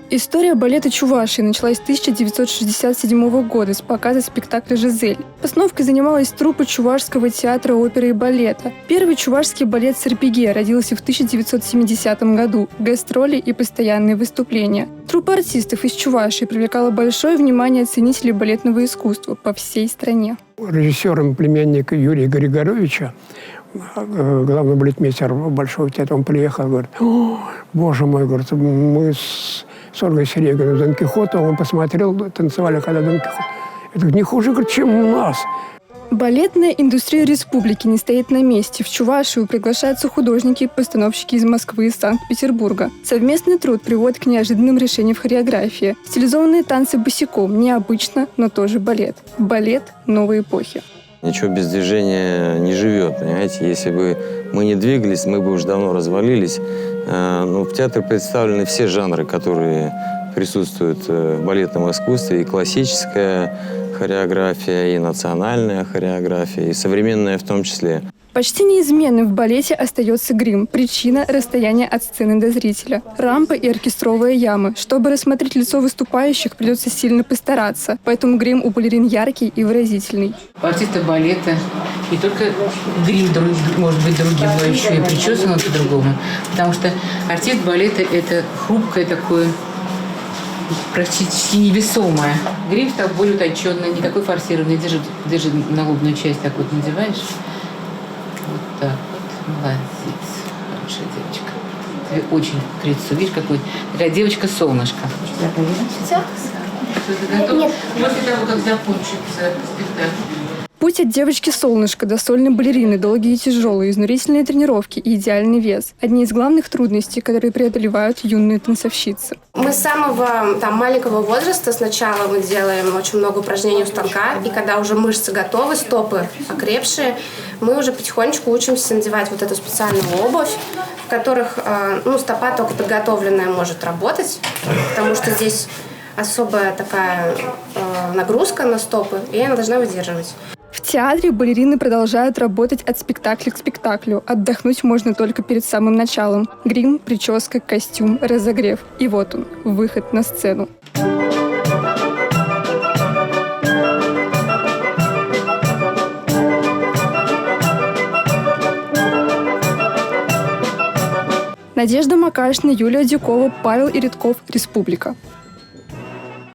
История балета Чувашии началась с 1967 года с показа спектакля «Жизель». Постановкой занималась труппа Чувашского театра оперы и балета. Первый чувашский балет «Сарпегия» родился в 1970 году. Гастроли и постоянные выступления. Труппа артистов из Чувашии привлекала большое внимание ценителей балетного искусства по всей стране. Режиссером племянник Юрия Григоровича, главный балетмейстер Большого театра, он приехал и говорит: «О, боже мой, говорит, мы с Ольгой Серегиной Дон Кихота, он посмотрел, танцевали когда Дон Кихот. Это не хуже, говорит, чем у нас». Балетная индустрия республики не стоит на месте. В Чувашию приглашаются художники и постановщики из Москвы и Санкт-Петербурга. Совместный труд приводит к неожиданным решениям в хореографии. Стилизованные танцы босиком. Необычно, но тоже балет. Балет новой эпохи. Ничего без движения не живет, понимаете? Если бы мы не двигались, мы бы уже давно развалились. Но в театре представлены все жанры, которые присутствуют в балетном искусстве. И классическая хореография, и национальная хореография, и современная в том числе. Почти неизменным в балете остается грим. Причина – расстояние от сцены до зрителя. Рампа и оркестровые ямы. Чтобы рассмотреть лицо выступающих, придется сильно постараться. Поэтому грим у балерин яркий и выразительный. У артиста балета не только грим может быть другим, но еще и причесан он по-другому. Потому что артист балета – это хрупкое такое, практически невесомое. Грим так более утонченный, не такой форсированный. Держи на лобную часть, так вот надеваешь. Вот так вот. Молодец. Хорошая девочка. Тебе очень к лицу. Видишь, какой? Такая девочка-солнышко. Все? Нет. После того, как закончится спектакль. Путь от девочки-солнышка до сольной балерины долгие и тяжелые, изнурительные тренировки и идеальный вес. Одни из главных трудностей, которые преодолевают юные танцовщицы. Мы с самого маленького возраста сначала мы делаем очень много упражнений у станка, и когда уже мышцы готовы, стопы окрепшие, мы уже потихонечку учимся надевать вот эту специальную обувь, в которых стопа только подготовленная может работать, потому что здесь особая такая нагрузка на стопы, и она должна выдерживать. В театре балерины продолжают работать от спектакля к спектаклю. Отдохнуть можно только перед самым началом. Грим, прическа, костюм, разогрев. И вот он, выход на сцену. Надежда Макашина, Юлия Дюкова, Павел Иридков. Республика.